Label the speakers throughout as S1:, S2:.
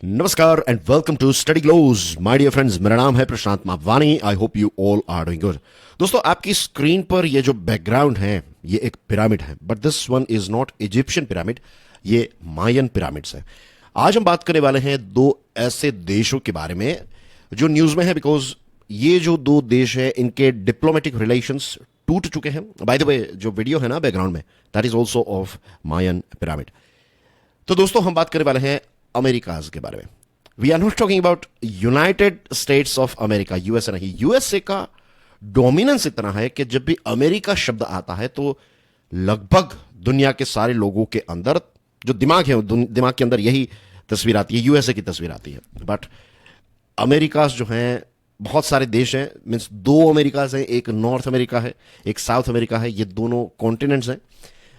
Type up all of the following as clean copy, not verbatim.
S1: नमस्कार and welcome to study glows my dear friends. मेरा नाम है Prashant Mapwani. I hope you all are doing good. दोस्तों, आपकी स्क्रीन पर ये जो बैकग्राउंड है ये एक पिरामिड है, but this one is not Egyptian pyramid, ये मायन पिरामिड्स है। आज हम बात करने वाले हैं दो ऐसे देशों के बारे में जो न्यूज में है, बिकॉज ये जो दो देश है इनके डिप्लोमेटिक रिलेशंस टूट चुके हैं। बाय द वे, जो वीडियो है ना बैकग्राउंड में, that is also of Mayan pyramid. तो दोस्तों, हम बात करने वाले हैं अमेरिकाज के बारे में। We are not talking about United States of America, USA नहीं। यूएसए का डोमिनेंस इतना है कि जब भी अमेरिका शब्द आता है तो लगभग दुनिया के सारे लोगों के अंदर जो दिमाग है, दिमाग के अंदर यही तस्वीर आती है, यूएसए की तस्वीर आती है। बट अमेरिकाज जो हैं, बहुत सारे देश हैं, मीन्स दो अमेरिकाज हैं, एक नॉर्थ अमेरिका है, एक साउथ अमेरिका है। ये दोनों कॉन्टिनेंट्स हैं।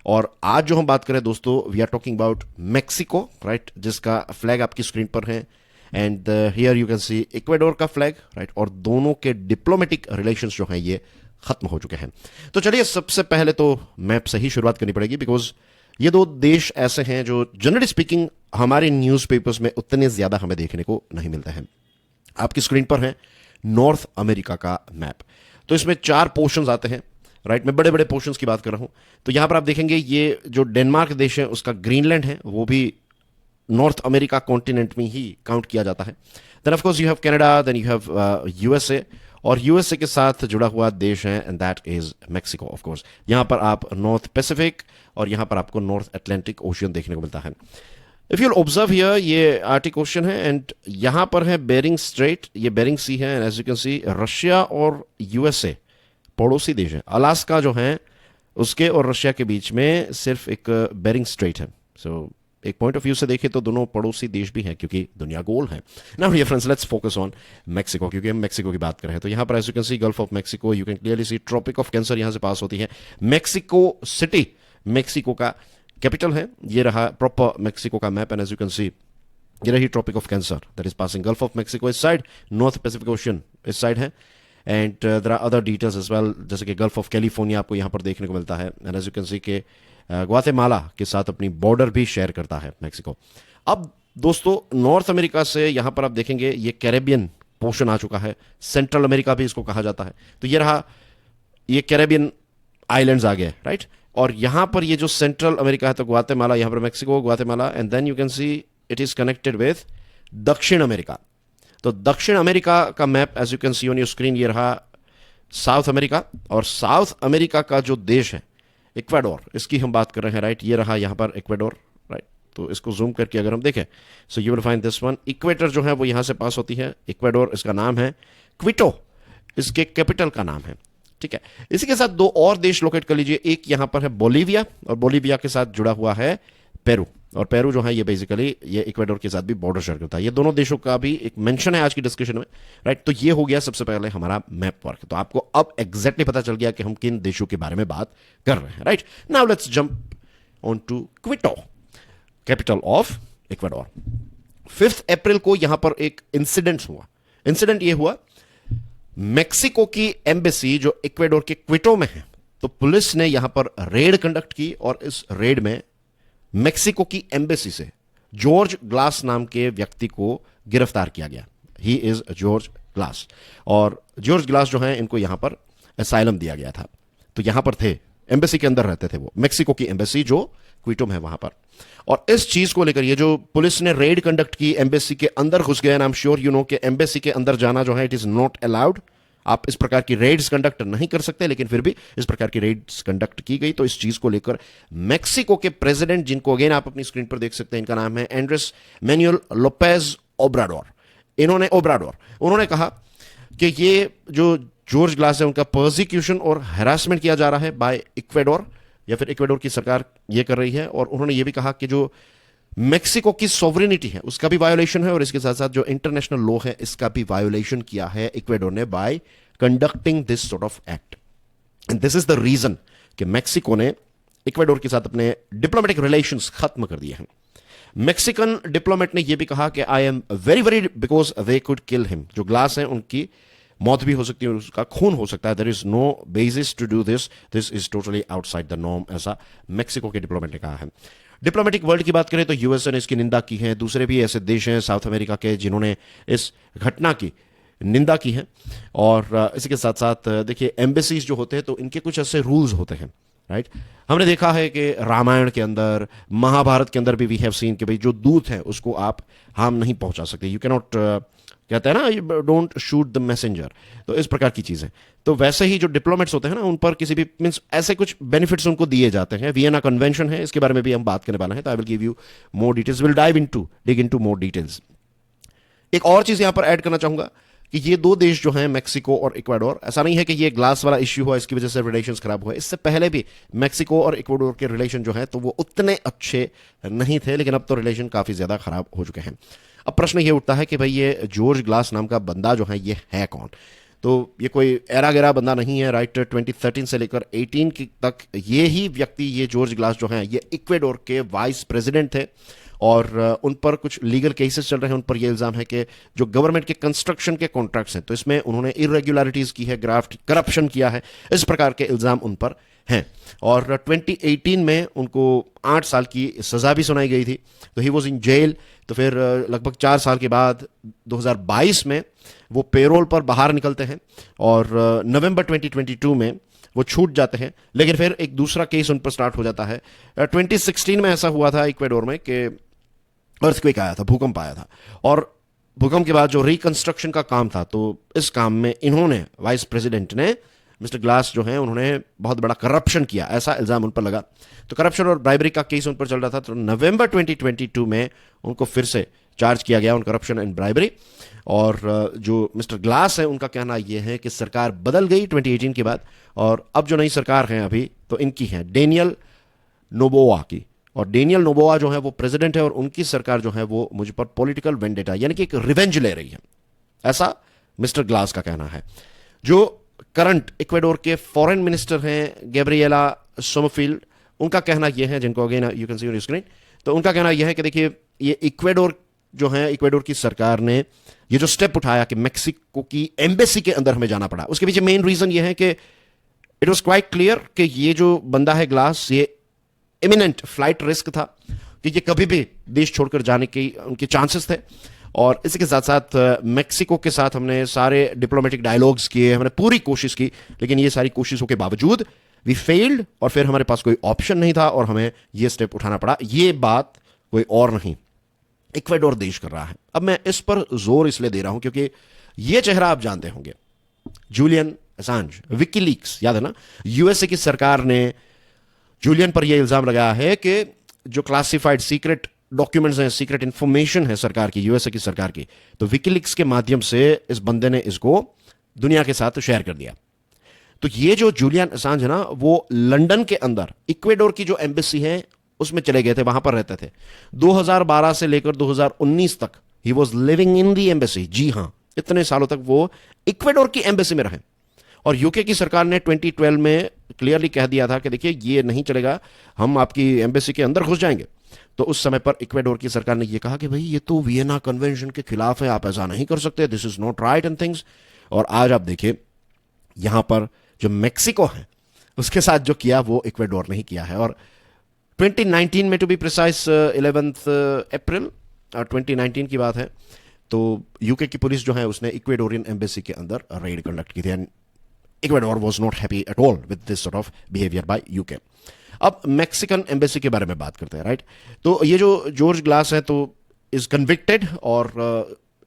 S1: और आज जो हम बात करें दोस्तों, we are talking about Mexico, right, जिसका फ्लैग आपकी स्क्रीन पर है। And here you can see Ecuador का फ्लैग, राइट। और दोनों के डिप्लोमेटिक रिलेशंस जो हैं ये खत्म हो चुके हैं। तो चलिए, सबसे पहले तो मैप से ही शुरुआत करनी पड़ेगी, बिकॉज ये दो देश ऐसे हैं जो जनरली स्पीकिंग हमारे न्यूज़पेपर्स में उतने ज्यादा हमें देखने को नहीं मिलते हैं। आपकी स्क्रीन पर है नॉर्थ अमेरिका का मैप। तो इसमें 4 पोर्शंस आते हैं, राइट। मैं बड़े बड़े पोर्शंस की बात कर रहा हूं। तो यहां पर आप देखेंगे ये जो डेनमार्क देश है उसका ग्रीनलैंड है, वो भी नॉर्थ अमेरिका कॉन्टिनेंट में ही काउंट किया जाता है। Then of course you have Canada, then you have USA, और यूएसए के साथ जुड़ा हुआ देश है and that is Mexico. Of course यहां पर आप नॉर्थ पैसिफिक और यहां पर आपको नॉर्थ अटलांटिक ओशियन देखने को मिलता है। इफ यू ऑब्जर्व हियर, ये आर्टिक ओशन है एंड यहां पर है बेरिंग स्ट्रेट, ये बेरिंग सी है। And as you can see, Russia और यूएसए पड़ोसी देश है। अलास्का जो है उसके और रशिया के बीच में सिर्फ एक बेरिंग स्ट्रेट है। सो एक पॉइंट ऑफ व्यू से देखें तो दोनों पड़ोसी देश भी हैं, क्योंकि दुनिया गोल है। Now dear friends, let's focus on Mexico, क्योंकि हम मैक्सिको की बात कर रहे हैं। तो यहां पर as you can see Gulf of Mexico, you can clearly see Tropic of Cancer यहां से पास होती है। मैक्सिको सिटी मैक्सिको का कैपिटल है। ये रहा प्रॉपर मैक्सिको का map and as you can see ये रही Tropic of Cancer that is passing Gulf of Mexico इस साइड, नॉर्थ पैसिफिक ओशियन इस साइड है। And there are other details as well, जैसे कि गल्फ ऑफ कैलिफोर्निया आपको यहां पर देखने को मिलता है। And as you can see के ग्वातेमाला के साथ अपनी बॉर्डर भी शेयर करता है मैक्सिको। अब दोस्तों, नॉर्थ अमेरिका से यहां पर आप देखेंगे ये कैरेबियन पोर्शन आ चुका है। सेंट्रल अमेरिका भी इसको कहा जाता है। तो ये रहा, ये कैरेबियन आइलैंड्स आ गए, राइट। और यहां पर ये जो सेंट्रल अमेरिका है, तो ग्वातेमाला, यहां पर Mexico, Guatemala, and then you can see it is connected with दक्षिण अमेरिका। तो दक्षिण अमेरिका का map as you can see on your screen, ये रहा साउथ अमेरिका। और साउथ अमेरिका का जो देश है इक्वाडोर, इसकी हम बात कर रहे हैं, राइट। ये रहा यहां पर इक्वाडोर, राइट। तो इसको जूम करके अगर हम देखें, so you will find this one. Equator जो है वो यहां से पास होती है। इक्वाडोर, इसका नाम है क्विटो, इसके कैपिटल का नाम है, ठीक है। इसी के साथ 2 और देश लोकेट कर लीजिए। एक यहां पर है बोलीविया, और बोलीविया के साथ जुड़ा हुआ है पेरू। और पेरू जो है ये बेसिकली ये इक्वाडोर के साथ भी बॉर्डर शेयर करता है। ये दोनों देशों का भी एक मेंशन है आज की डिस्कशन में, राइट। तो ये हो गया सबसे पहले हमारा मैप वर्क। तो आपको अब एग्जैक्टली पता चल गया कि हम किन देशों के बारे में बात कर रहे हैं, right. Now let's jump on to Quito, capital of Ecuador. 5 अप्रैल को यहां पर एक इंसिडेंट हुआ। इंसिडेंट ये हुआ, मैक्सिको की एम्बेसी जो इक्वाडोर के क्विटो में है, तो पुलिस ने यहां पर रेड कंडक्ट की, और इस रेड में मैक्सिको की एम्बेसी से जॉर्ज ग्लास नाम के व्यक्ति को गिरफ्तार किया गया। He is George glass. और जॉर्ज ग्लास जो है, इनको यहां पर असाइलम दिया गया था। तो यहां पर थे, एम्बेसी के अंदर रहते थे वो, मैक्सिको की एम्बेसी जो क्विटो में है वहां पर। और इस चीज को लेकर ये जो पुलिस ने रेड कंडक्ट की, एम्बेसी के अंदर घुस गए। I am sure you know कि एम्बेसी के अंदर जाना जो है इट इज नॉट अलाउड। आप इस प्रकार की रेड्स कंडक्ट नहीं कर सकते, लेकिन फिर भी इस प्रकार की रेड्स कंडक्ट की गई। तो इस चीज को लेकर मैक्सिको के प्रेसिडेंट, जिनको अगेन आप अपनी स्क्रीन पर देख सकते हैं, इनका नाम है एंड्रेस मैनुअल लोपेज ओब्राडोर। उन्होंने कहा कि ये जो जॉर्ज ग्लास है उनका प्रोसिक्यूशन और हैरासमेंट किया जा रहा है बाय इक्वाडोर, या फिर इक्वाडोर की सरकार ये कर रही है। और उन्होंने ये भी कहा कि जो मैक्सिको की सॉवरेनिटी है उसका भी वायोलेशन है, और इसके साथ साथ जो इंटरनेशनल लॉ है इसका भी वायोलेशन किया है इक्वाडोर ने by conducting this sort of act. And this is the reason कि मैक्सिको ने इक्वाडोर के साथ अपने डिप्लोमेटिक रिलेशंस खत्म कर दिए हैं। मैक्सिकन डिप्लोमेट ने यह भी कहा कि I am very very because they could kill him. जो ग्लास है उनकी मौत भी हो सकती है, उसका खून हो सकता है। There is no basis to do this, this is totally outside the norm, ऐसा मैक्सिको के डिप्लोमेट ने कहा है। डिप्लोमेटिक वर्ल्ड की बात करें तो यूएसए ने इसकी निंदा की है, दूसरे भी ऐसे देश हैं साउथ अमेरिका के जिन्होंने इस घटना की निंदा की है। और इसी के साथ साथ देखिए एम्बेसीज जो होते हैं तो इनके कुछ ऐसे रूल्स होते हैं, राइट। हमने देखा है कि रामायण के अंदर, महाभारत के अंदर भी वी हैव सीन कि भाई जो दूत है उसको आप हार्म नहीं पहुंचा सकते, यू कैन नॉट, कहते हैं ना, डोंट शूट द मैसेंजर। तो इस प्रकार की चीजें, तो वैसे ही जो डिप्लोमेट्स होते हैं ना उन पर किसी भी मीन्स ऐसे कुछ बेनिफिट्स उनको दिए जाते हैं। वियना कन्वेंशन है, इसके बारे में भी हम बात करने वाले हैं, तो I will give you more details, will dig into more details. एक और चीज यहां पर ऐड करना चाहूंगा कि ये दो देश जो हैं मैक्सिको और इक्वाडोर, ऐसा नहीं है कि ये ग्लास वाला इश्यू हुआ इसकी वजह से रिलेशंस खराब हुए, इससे पहले भी मैक्सिको और इक्वाडोर के रिलेशन जो है तो वो उतने अच्छे नहीं थे, लेकिन अब तो रिलेशन काफी ज्यादा खराब हो चुके हैं। अब प्रश्न ये उठता है कि भाई ये जॉर्ज ग्लास नाम का बंदा जो है ये है कौन? तो ये कोई एरा गेरा बंदा नहीं है, राइट। 2013 से लेकर 18 तक ये ही व्यक्ति, ये जॉर्ज ग्लास जो है ये इक्वाडोर के वाइस प्रेसिडेंट थे, और उन पर कुछ लीगल केसेस चल रहे हैं। उन पर यह इल्जाम है कि जो गवर्नमेंट के कंस्ट्रक्शन के कॉन्ट्रैक्ट्स हैं तो इसमें उन्होंने इरेगुलरिटीज की है, ग्राफ्ट, करप्शन किया है, इस प्रकार के इल्जाम उन पर हैं। और 2018 में उनको 8 साल की सजा भी सुनाई गई थी, तो ही वॉज इन जेल। तो फिर लगभग 4 साल के बाद 2022 में वो पेरोल पर बाहर निकलते हैं, और नवंबर 2022 में वो छूट जाते हैं। लेकिन फिर एक दूसरा केस उन पर स्टार्ट हो जाता है। 2016 में ऐसा हुआ था इक्वाडोर में कि अर्थक्वेक आया था, भूकंप आया था, और भूकंप के बाद जो रिकंस्ट्रक्शन का काम था तो इस काम में इन्होंने, वाइस प्रेसिडेंट ने, मिस्टर ग्लास जो हैं उन्होंने बहुत बड़ा करप्शन किया, ऐसा इल्जाम उन पर लगा। तो करप्शन और ब्राइबरी का केस उन पर चल रहा था। तो नवंबर 2022 में उनको फिर से चार्ज किया गया ऑन करप्शन एंड ब्राइबरी। और जो मिस्टर ग्लास है उनका कहना यह है कि सरकार बदल गई 2018 के बाद, और अब जो नई सरकार है अभी तो इनकी है डेनियल नोबोआ की, और डेनियल नोबोआ जो है वो प्रेसिडेंट है, और उनकी सरकार जो है वो मुझ पर पॉलिटिकल वेंडेटा यानी कि एक रिवेंज ले रही है, ऐसा मिस्टर ग्लास का कहना है। जो करंट इक्वाडोर के फॉरेन मिनिस्टर हैं गैब्रिएला सोमरफील्ड, उनका कहना यह है, जिनको again you can see on screen, तो उनका कहना यह है कि देखिए ये इक्वाडोर जो है, इक्वाडोर की सरकार ने ये जो स्टेप उठाया कि मेक्सिको की एम्बेसी के अंदर हमें जाना पड़ा, उसके पीछे मेन रीजन ये है कि इट वॉज क्वाइट क्लियर कि ये जो बंदा है ग्लास, ये इमिनेंट फ्लाइट रिस्क था कि ये कभी भी देश छोड़कर जाने के उनके चांसेस थे। और इसी के साथ साथ मेक्सिको के साथ हमने सारे डिप्लोमेटिक डायलॉग्स किए, हमने पूरी कोशिश की, लेकिन ये सारी कोशिशों के बावजूद वी फेल्ड, और फिर हमारे पास कोई ऑप्शन नहीं था और हमें ये स्टेप उठाना पड़ा। ये बात कोई और नहीं, इक्वाडोर देश कर रहा है। अब मैं इस पर जोर इसलिए दे रहा हूं क्योंकि ये चेहरा आप जानते होंगे, जूलियन असांज, विकीलीक्स, याद है ना। यूएसए की सरकार ने जूलियन पर यह इल्जाम लगाया है कि जो क्लासिफाइड सीक्रेट डॉक्यूमेंट्स हैं, सीक्रेट इंफॉर्मेशन है सरकार की, यूएसए की सरकार की, तो विकीलीक्स के माध्यम से इस बंदे ने इसको दुनिया के साथ शेयर कर दिया। तो ये जो जूलियन असांज है ना, वो लंदन के अंदर इक्वाडोर की जो एम्बेसी है उसमें चले गए थे, वहां पर रहते थे 2012 से लेकर 2019 तक। He was living in the embassy. जी हां, इतने सालों तक वो इक्वाडोर की एम्बेसी में रहे। और यूके की सरकार ने 2012 में क्लियरली कह दिया था कि देखिए ये नहीं चलेगा, हम आपकी एम्बेसी के अंदर घुस जाएंगे। तो उस समय पर इक्वाडोर की सरकार ने यह कहा कि भाई ये तो वियना कन्वेंशन के खिलाफ है, आप ऐसा नहीं कर सकते, this is not right and things. और आज आप देखिए यहां पर जो मेक्सिको है उसके साथ जो किया वो इक्वाडोर ने ही किया है। और 2019 में, टू बी प्रिसाइज 11 अप्रैल 2019 की बात है, तो यूके की पुलिस जो है उसने इक्वाडोरियन एम्बेसी के अंदर रेड कंडक्ट की थी, and Ecuador was not happy at all with this sort of behaviour by UK. अब मैक्सिकन एम्बेसी के बारे में बात करते हैं, राइट। तो ये जो जॉर्ज ग्लास है तो इज कन्विक्टेड, और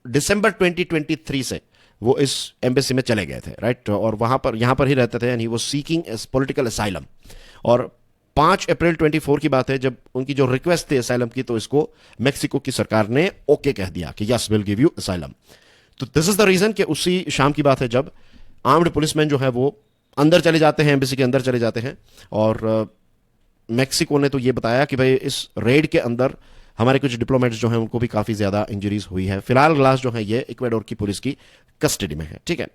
S1: दिसंबर 2023 से वो इस एम्बेसी में चले गए थे, राइट। और वहां पर, यहां पर ही रहते थे, and he was seeking political asylum. और 5 अप्रैल 24 की बात है जब उनकी जो रिक्वेस्ट थी असाइलम की, तो इसको मेक्सिको की सरकार ने ओके कह दिया कि yes will give you asylum. तो दिस इज द रीजन कि उसी शाम की बात है जब आर्म्ड पुलिसमैन जो है वो अंदर चले जाते हैं, एम्बेसी के अंदर चले जाते हैं। और मेक्सिको ने तो ये बताया कि भाई इस रेड के अंदर हमारे कुछ डिप्लोमेट्स जो हैं उनको भी काफी ज्यादा इंजरीज हुई है। फिलहाल ग्लास जो है ये इक्वाडोर की पुलिस की कस्टडी में है, ठीक है।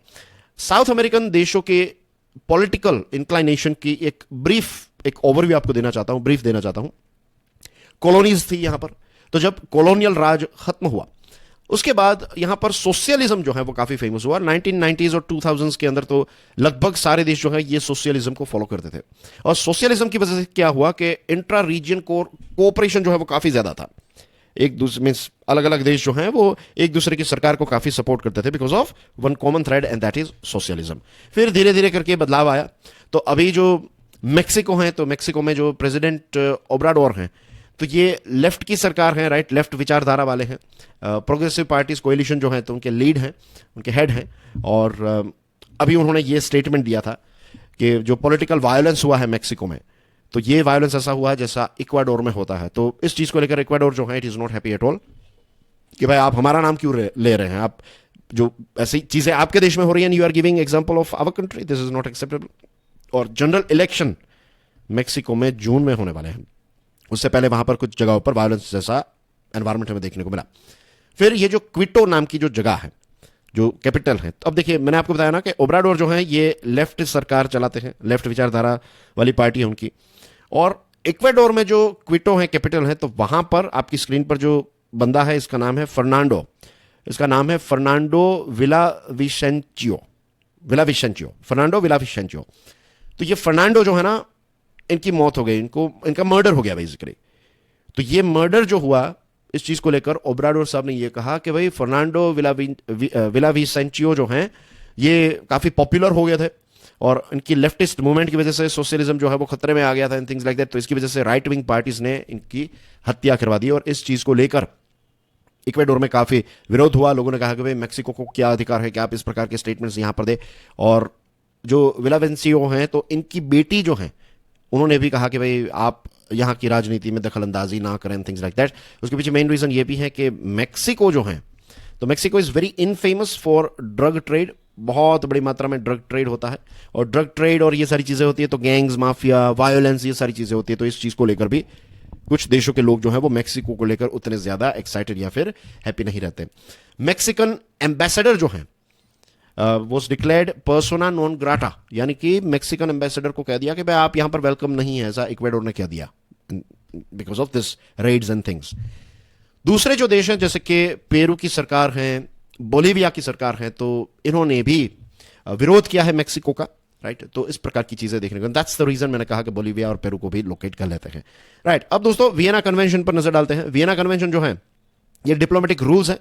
S1: साउथ अमेरिकन देशों के पॉलिटिकल इंक्लाइनेशन की एक ओवरव्यू आपको देना चाहता हूं, ब्रीफ देना चाहता हूं। कॉलोनीज थी यहां पर, तो जब कॉलोनियल राज खत्म हुआ उसके बाद यहां पर सोशलिज्म जो है वो काफी फेमस हुआ 1990s और 2000s के अंदर। तो लगभग सारे देश जो है ये सोशलिज्म को फॉलो करते थे, और सोशलिज्म की वजह से क्या हुआ कि इंट्रा रीजन कोऑपरेशन जो है वो काफी ज्यादा था। एक दूसरे मीन्स अलग अलग देश जो हैं वो एक दूसरे की सरकार को काफी सपोर्ट करते थे because of one common thread and that is socialism. फिर धीरे धीरे करके बदलाव आया। तो अभी जो मेक्सिको है, तो मेक्सिको में जो प्रेसिडेंट ओब्राडोर हैं, तो ये लेफ्ट की सरकार है, राइट, लेफ्ट विचारधारा वाले हैं। प्रोग्रेसिव पार्टीज कोएलिशन जो है तो उनके लीड हैं, उनके हेड हैं। और अभी उन्होंने ये स्टेटमेंट दिया था कि जो पॉलिटिकल वायलेंस हुआ है मेक्सिको में, तो ये वायलेंस ऐसा हुआ जैसा इक्वाडोर में होता है। तो इस चीज को लेकर इक्वाडोर जो है it is not happy at all कि भाई आप हमारा नाम क्यों ले रहे हैं, आप जो ऐसी चीजें आपके देश में हो रही हैं, you are giving example of our country, this is not acceptable. और जनरल इलेक्शन मेक्सिको में जून में होने वाले हैं, उससे पहले वहां पर कुछ जगहों पर वायलेंस जैसा एनवायरमेंट हमें देखने को मिला। फिर ये जो क्विटो नाम की जो जगह है, जो कैपिटल है, तो अब देखिए मैंने आपको बताया ना कि ओब्राडोर जो है ये लेफ्ट सरकार चलाते हैं, लेफ्ट विचारधारा वाली पार्टी है उनकी। और इक्वाडोर में जो क्विटो है कैपिटल है, तो वहां पर आपकी स्क्रीन पर जो बंदा है इसका नाम है फर्नांडो, इसका नाम है फर्नांडो फर्नांडो विलाविसेंचियो। तो ये फर्नांडो जो है ना, इनकी मौत हो गई, इनका मर्डर हो गया बेसिकली। तो ये मर्डर जो हुआ, इस चीज को लेकर ओब्राडोर साहब ने ये कहा कि भाई फर्नांडो विलाविसेंचियो जो हैं ये काफी पॉपुलर हो गए थे, और इनकी लेफ्टिस्ट मूवमेंट की वजह से सोशलिज्म जो है वो खतरे में आ गया था एंड थिंग्स लाइक दैट। तो इसकी वजह से राइट विंग पार्टीज ने इनकी हत्या करवा दी, और इस चीज को लेकर इक्वाडोर में काफी विरोध हुआ। लोगों ने कहा कि भाई मेक्सिको को क्या अधिकार है कि आप इस प्रकार के स्टेटमेंट्स यहां पर दे। और जो विलावेंसियो हैं, तो इनकी बेटी जो है, उन्होंने भी कहा कि भाई आप यहाँ की राजनीति में दखल अंदाजी ना करें, थिंग्स लाइक दैट। उसके पीछे मेन रीजन ये भी है कि मेक्सिको जो है, तो Mexico is very infamous for drug trade, बहुत बड़ी मात्रा में ड्रग ट्रेड होता है। और ड्रग ट्रेड और ये सारी चीजें होती है तो गैंग्स, माफिया, वायोलेंस, ये सारी चीजें होती है। तो इस चीज को लेकर भी कुछ देशों के लोग जो है वो मेक्सिको को लेकर उतने ज्यादा एक्साइटेड या फिर हैप्पी नहीं रहते। मैक्सिकन एम्बेसडर जो है was declared persona non grata, यानी कि मैक्सिकन एम्बेसडर को कह दिया कि भाई आप यहां पर वेलकम नहीं है, ऐसा इक्वाडोर ने कह दिया because of this raids and things. दूसरे जो देश हैं जैसे कि पेरू की सरकार है, बोलीविया की सरकार है, तो इन्होंने भी विरोध किया है मेक्सिको का, राइट। तो इस प्रकार की चीजें देखने को, दैट्स द रीजन मैंने कहा कि बोलीविया और पेरू को भी लोकेट कर लेते हैं, राइट। अब दोस्तों वियना कन्वेंशन पर नजर डालते हैं। वियना कन्वेंशन जो है ये डिप्लोमेटिक रूल्स है,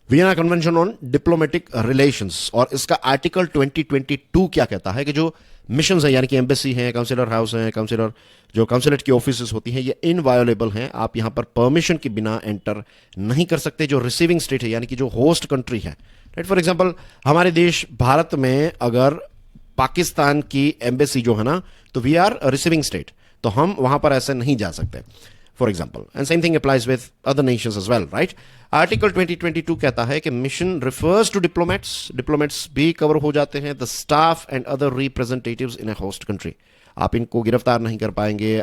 S1: Vienna Convention on diplomatic relations, और इसका आर्टिकल 2022 क्या कहता है कि जो मिशन है, यानी कि एम्बेसी है, काउंसिलर हाउस है, काउंसिलेट की ऑफिस होती हैं, ये इनवायोलेबल हैं। आप यहां पर परमिशन के बिना एंटर नहीं कर सकते। जो रिसीविंग स्टेट है, यानी कि जो होस्ट कंट्री है, राइट, फॉर एग्जांपल हमारे देश भारत में अगर पाकिस्तान की एम्बेसी जो है ना, तो वी आर रिसीविंग स्टेट, तो हम वहां पर ऐसे नहीं जा सकते, for example. And same thing applies with other nations as well, right. Article 2022 कहता है कि मिशन रिफर्स टू डिप्लोमेट्स भी कवर हो जाते हैं, the staff and other representatives in a host country. आप इनको गिरफ्तार नहीं कर पाएंगे,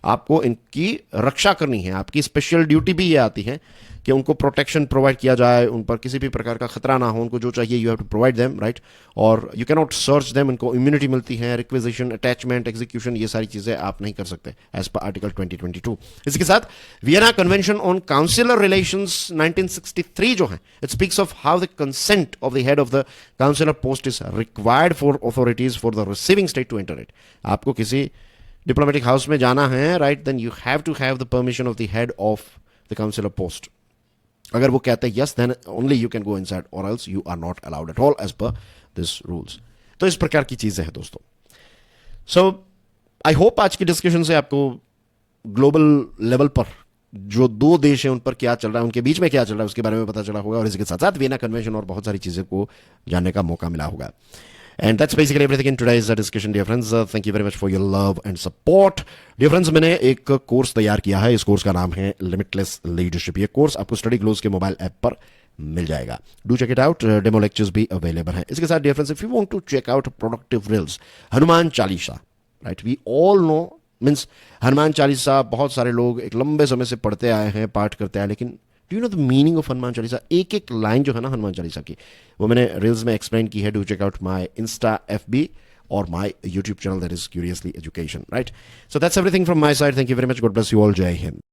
S1: आपको इनकी रक्षा करनी है। आपकी स्पेशल ड्यूटी भी ये आती है कि उनको प्रोटेक्शन प्रोवाइड किया जाए, उन पर किसी भी प्रकार का खतरा ना हो, उनको जो चाहिए you have to provide them, right. और you can not search them, इनको इम्यूनिटी मिलती है, रिक्विजिशन, अटैचमेंट, एग्जीक्यूशन, ये सारी चीजें आप नहीं कर सकते एज पर आर्टिकल 2022। इसके साथ Vienna Convention on consular relations 1963 जो है, it speaks of how the consent of the head of the consular post is required for authorities for the receiving state to enter it. आपको किसी diplomatic house में जाना है, right, then you have to have the permission of the head of the consular post. अगर वो कहते हैं yes, then only you can go inside, और else you are not allowed at all as per this rules. तो इस प्रकार की चीजें हैं दोस्तों। सो आई होप आज की डिस्कशन से आपको ग्लोबल लेवल पर जो दो देश हैं उन पर क्या चल रहा है, उनके बीच में क्या चल रहा है, उसके बारे में पता चला होगा, और इसके साथ साथ वियना कन्वेंशन और बहुत सारी चीजें को जानने का मौका मिला होगा। And that's basically everything in today's discussion, dear friends. Thank you very much for your love and support. Dear friends, मैंने एक कोर्स तैयार किया है। इस कोर्स का नाम है लिमिटलेस लीडरशिप। ये कोर्स आपको स्टडी ग्लोज के मोबाइल ऐप पर मिल जाएगा। Do check it out. Demo lectures भी अवेलेबल हैं। इसके साथ dear friends, if you want to check out productive reels, Hanuman Chalisa, right, we all know means Hanuman Chalisa बहुत सारे लोग एक लंबे समय से पढ़ते आए हैं, पाठ करते आए, लेकिन do you know the meaning of Hanuman Chalisa? एक एक लाइन जो है ना हनुमान चालीसा की, वो मैंने रील्स में एक्सप्लेन की है। Do check out my Insta, FB और my YouTube channel, that is curiously education, right. So that's everything from my side. Thank you very much. God bless you all. जय हिंद।